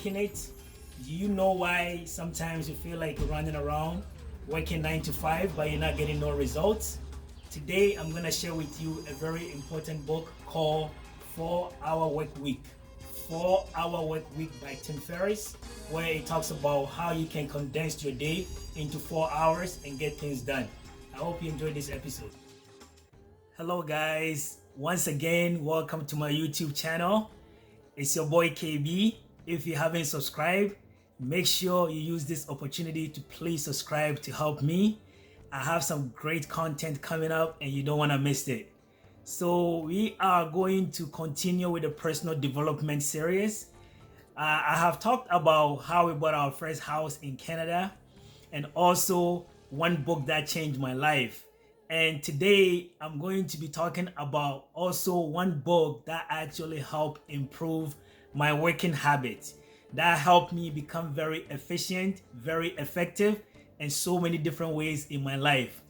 making it? Do you know why sometimes you feel like you're running around working 9 to 5 but you're not getting no results? Today I'm going to share with you a very important book called 4-Hour Workweek. 4-Hour Workweek by Ferris, where it talks about how you can condense your day into 4 hours and get things done. I hope you enjoyed this episode. Hello guys, once again welcome to my YouTube channel. It's your boy KB. If you haven't subscribed, make sure you use this opportunity to please subscribe to help me. I have some great content coming up and you don't want to miss it. So we are going to continue with the personal development series. I have talked about how we bought our first house in Canada and also one book that changed my life. And today I'm going to be talking about also one book that actually helped improve my working habits, that helped me become very efficient, very effective in so many different ways in my life.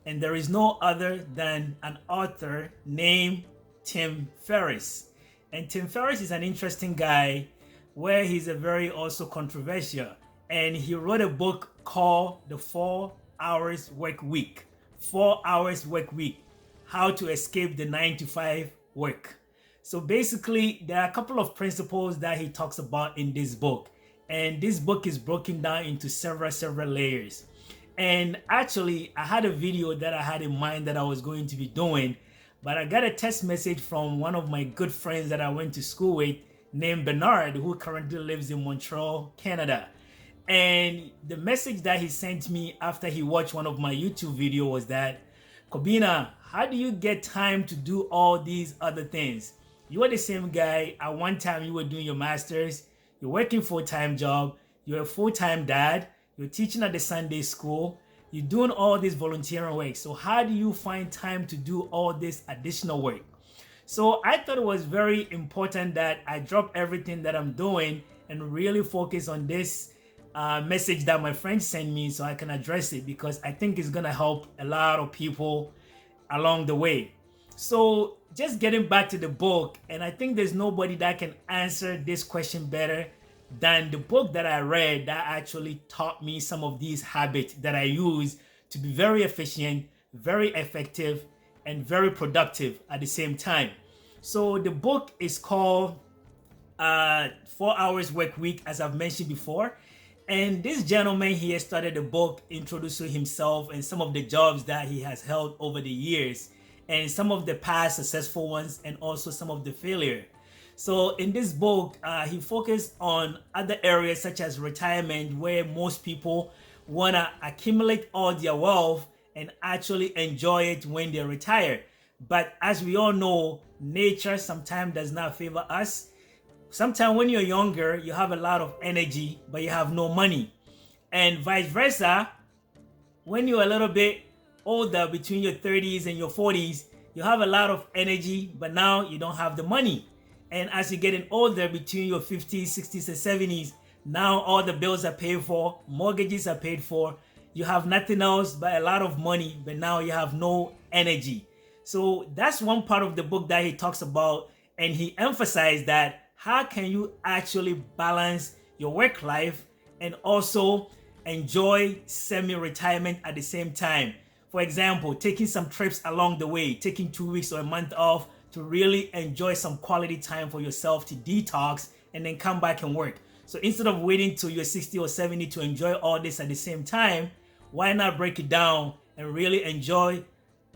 And there is no other than an author named Ferris. And Ferris is an interesting guy where he's a very also controversial. And he wrote a book called The 4 Hours Work Week. 4 Hours Work Week, how to escape the 9 to 5 work. So basically, there are a couple of principles that he talks about in this book. And this book is broken down into several layers. And actually, I had a video that I had in mind that I was going to be doing, but I got a text message from one of my good friends that I went to school with named Bernard, who currently lives in Montreal, Canada. And the message that he sent me after he watched one of my YouTube videos was that, Kobina, how do you get time to do all these other things? You are the same guy. At one time, you were doing your master's, you're working full-time job, you're a full-time dad, you're teaching at the Sunday school, you're doing all this volunteering work. So how do you find time to do all this additional work? So I thought it was very important that I drop everything that I'm doing and really focus on this message that my friend sent me so I can address it, because I think it's gonna help a lot of people along the way. So just getting back to the book, and I think there's nobody that can answer this question better than the book that I read that actually taught me some of these habits that I use to be very efficient, very effective, and very productive at the same time. So the book is called 4 Hours Work Week, as I've mentioned before. And this gentleman here started the book introducing himself and some of the jobs that he has held over the years, and some of the past successful ones and also some of the failure. So in this book, he focused on other areas such as retirement, where most people want to accumulate all their wealth and actually enjoy it when they retire. But as we all know, nature sometimes does not favor us. Sometimes when you're younger, you have a lot of energy, but you have no money. And vice versa, when you're a little bit older, between your 30s and your 40s, you have a lot of energy, but now you don't have the money. And as you're getting older, between your 50s, 60s, and 70s, now all the bills are paid for, mortgages are paid for, you have nothing else but a lot of money, but now you have no energy. So that's one part of the book that he talks about, and he emphasized that how can you actually balance your work life and also enjoy semi-retirement at the same time? For example, taking some trips along the way, taking 2 weeks or a month off to really enjoy some quality time for yourself to detox and then come back and work. So instead of waiting till you're 60 or 70 to enjoy all this at the same time, why not break it down and really enjoy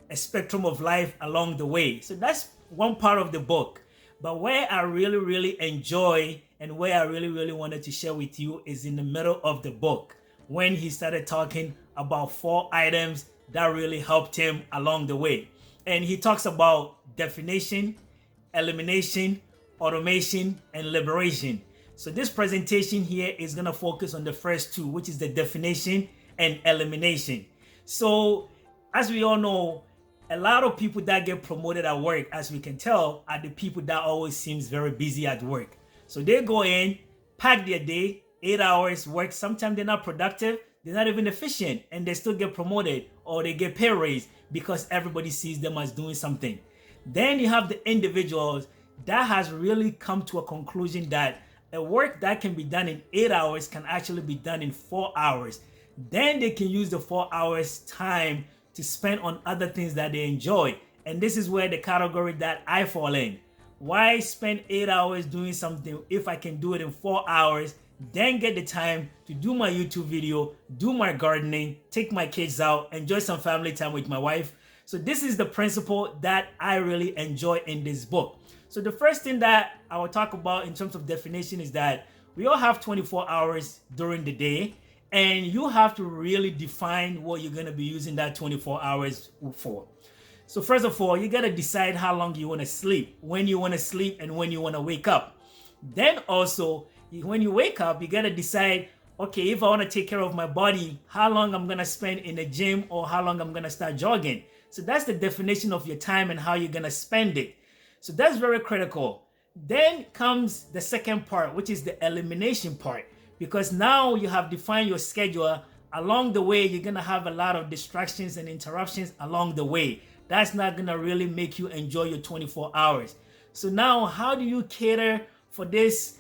a spectrum of life along the way? So that's one part of the book. But where I really enjoy and where I really wanted to share with you is in the middle of the book, when he started talking about 4 items that really helped him along the way. And he talks about definition, elimination, automation, and liberation. So this presentation here is going to focus on the first 2, which is the definition and elimination. So as we all know, a lot of people that get promoted at work, as we can tell, are the people that always seems very busy at work. So they go in, pack their day, 8 hours work. Sometimes they're not productive, they're not even efficient, and they still get promoted or they get pay raise because everybody sees them as doing something. Then you have the individuals that has really come to a conclusion that a work that can be done in 8 hours can actually be done in 4 hours. Then they can use the 4 hours time to spend on other things that they enjoy. And this is where the category that I fall in. Why spend 8 hours doing something if I can do it in 4 hours, then get the time to do my YouTube video, do my gardening, take my kids out, enjoy some family time with my wife. So this is the principle that I really enjoy in this book. So the first thing that I will talk about in terms of definition is that we all have 24 hours during the day, and you have to really define what you're going to be using that 24 hours for. So first of all, you got to decide how long you want to sleep, when you want to sleep, and when you want to wake up. Then also, when you wake up, you got to decide, okay, if I want to take care of my body, how long I'm going to spend in the gym or how long I'm going to start jogging. So that's the definition of your time and how you're going to spend it. So that's very critical. Then comes the second part, which is the elimination part. Because now you have defined your schedule. Along the way, you're going to have a lot of distractions and interruptions along the way. That's not going to really make you enjoy your 24 hours. So now, how do you cater for this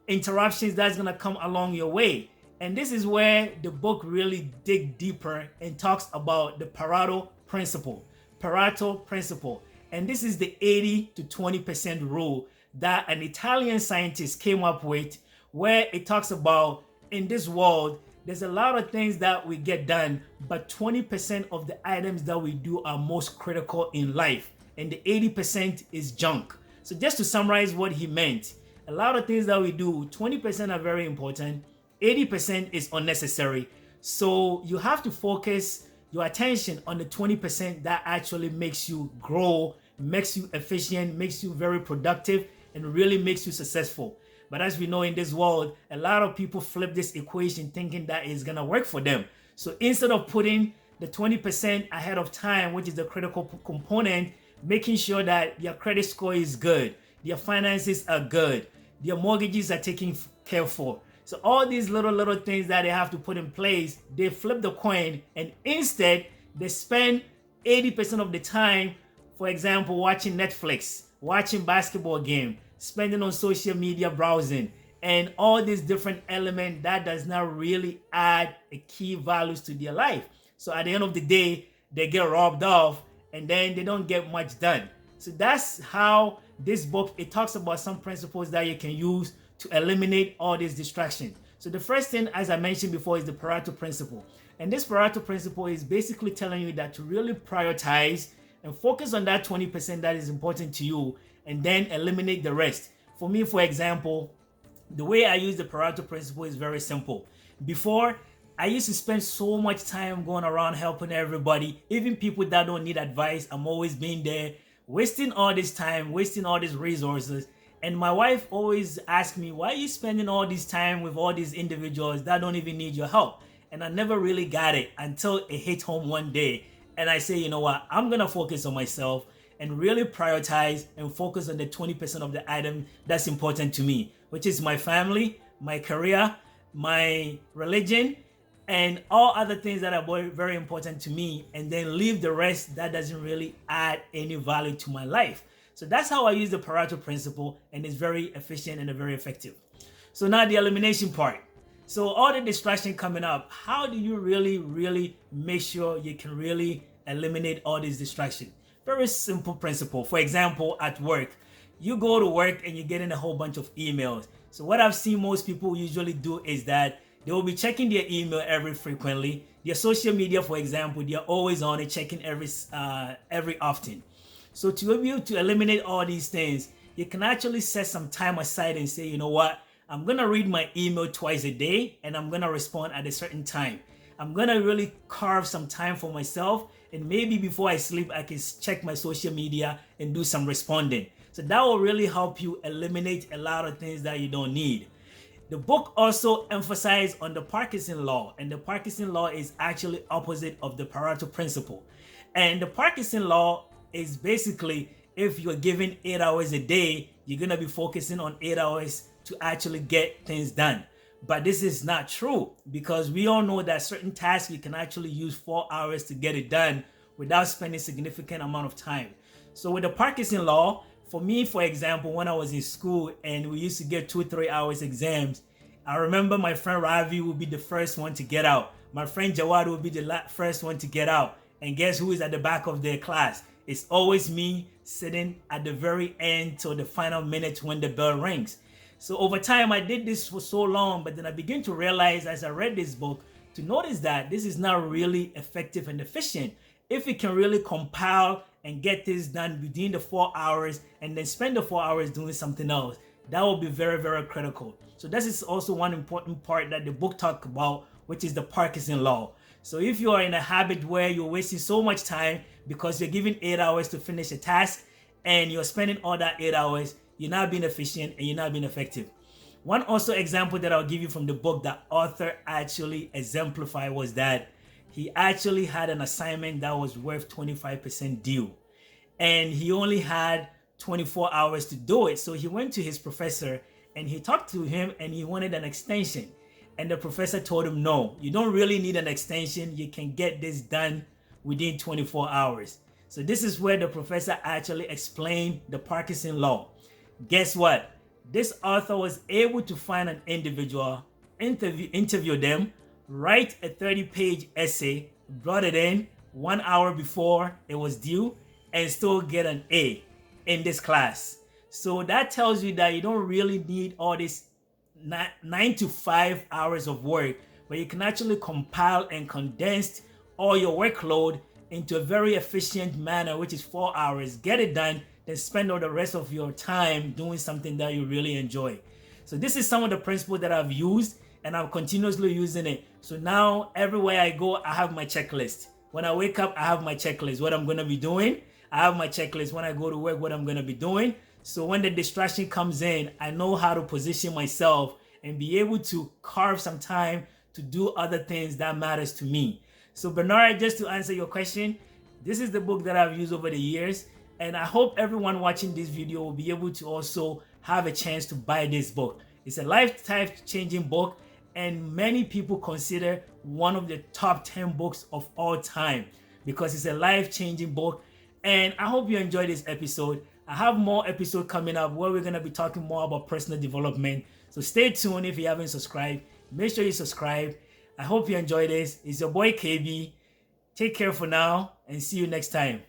interruptions that's going to come along your way? And this is where the book really dig deeper and talks about the Pareto Principle. Pareto Principle. And this is the 80 to 20% rule that an Italian scientist came up with, where it talks about in this world, there's a lot of things that we get done, but 20% of the items that we do are most critical in life, and the 80% is junk. So just to summarize what he meant, a lot of things that we do, 20% are very important, 80% is unnecessary. So you have to focus your attention on the 20% that actually makes you grow, makes you efficient, makes you very productive, and really makes you successful. But as we know in this world, a lot of people flip this equation thinking that it's gonna work for them. So instead of putting the 20% ahead of time, which is the critical component, making sure that your credit score is good, your finances are good, your mortgages are taken care for. So all these little things that they have to put in place, they flip the coin, and instead they spend 80% of the time, for example, watching Netflix, watching basketball game, spending on social media browsing, and all these different elements that does not really add a key values to their life. So at the end of the day, they get robbed off and then they don't get much done. So that's how this book, it talks about some principles that you can use to eliminate all these distractions. So the first thing, as I mentioned before, is the Pareto Principle. And this Pareto Principle is basically telling you that to really prioritize and focus on that 20% that is important to you, and then eliminate the rest. For me, for example, the way I use the Pareto Principle is very simple. Before, I used to spend so much time going around helping everybody, even people that don't need advice. I'm always being there, wasting all this time, wasting all these resources. And my wife always asks me, why are you spending all this time with all these individuals that don't even need your help? And I never really got it until it hit home one day. And I say, you know what, I'm going to focus on myself and really prioritize and focus on the 20% of the item that's important to me, which is my family, my career, my religion, and all other things that are very important to me, and then leave the rest that doesn't really add any value to my life. So that's how I use the Pareto Principle, and it's very efficient and very effective. So now the elimination part. So all the distraction coming up, how do you really make sure you can really eliminate all these distractions? Very simple principle. For example, at work, you go to work and you're getting a whole bunch of emails. So what I've seen most people usually do is that they will be checking their email every frequently. Their social media, for example, they're always on it, checking every often. So to be able to eliminate all these things, you can actually set some time aside and say, you know what, I'm gonna read my email twice a day and I'm gonna respond at a certain time. I'm gonna really carve some time for myself, and maybe before I sleep, I can check my social media and do some responding. So that will really help you eliminate a lot of things that you don't need. The book also emphasizes on the Parkinson Law, and the Parkinson Law is actually opposite of the Pareto Principle. And the Parkinson Law is basically, if you're given 8 hours a day, you're gonna be focusing on 8 hours to actually get things done. But this is not true, because we all know that certain tasks you can actually use 4 hours to get it done without spending significant amount of time. So with the Parkinson Law, for me, for example, when I was in school and we used to get 2-3 hours exams, I remember my friend Ravi would be the first one to get out. My friend Jawad would be the first one to get out. And guess who is at the back of their class? It's always me sitting at the very end till the final minute when the bell rings. So over time, I did this for so long, but then I began to realize as I read this book to notice that this is not really effective and efficient. If you can really compile and get this done within the 4 hours and then spend the 4 hours doing something else, that will be very, very critical. So this is also one important part that the book talks about, which is the Parkinson Law. So if you are in a habit where you're wasting so much time because you're given 8 hours to finish a task and you're spending all that 8 hours, you're not being efficient and you're not being effective. One also example that I'll give you from the book that author actually exemplified was that he actually had an assignment that was worth 25% due. And he only had 24 hours to do it. So he went to his professor and he talked to him and he wanted an extension. And the professor told him, no, you don't really need an extension. You can get this done within 24 hours. So this is where the professor actually explained the Parkinson Law. Guess what? This author was able to find an individual, interview them, write a 30-page essay, brought it in 1 hour before it was due, and still get an A in this class. So that tells you that you don't really need all this 9 to 5 hours of work, but you can actually compile and condense all your workload into a very efficient manner, which is 4 hours. Get it done, then spend all the rest of your time doing something that you really enjoy. So this is some of the principles that I've used, and I'm continuously using it. So now everywhere I go, I have my checklist. When I wake up, I have my checklist, what I'm going to be doing. I have my checklist when I go to work, what I'm going to be doing. So when the distraction comes in, I know how to position myself and be able to carve some time to do other things that matters to me. So Bernard, just to answer your question, this is the book that I've used over the years. And I hope everyone watching this video will be able to also have a chance to buy this book. It's a life-changing book, and many people consider one of the top 10 books of all time because it's a life-changing book. And I hope you enjoyed this episode. I have more episodes coming up where we're going to be talking more about personal development. So stay tuned. If you haven't subscribed, make sure you subscribe. I hope you enjoyed this. It's your boy KB. Take care for now and see you next time.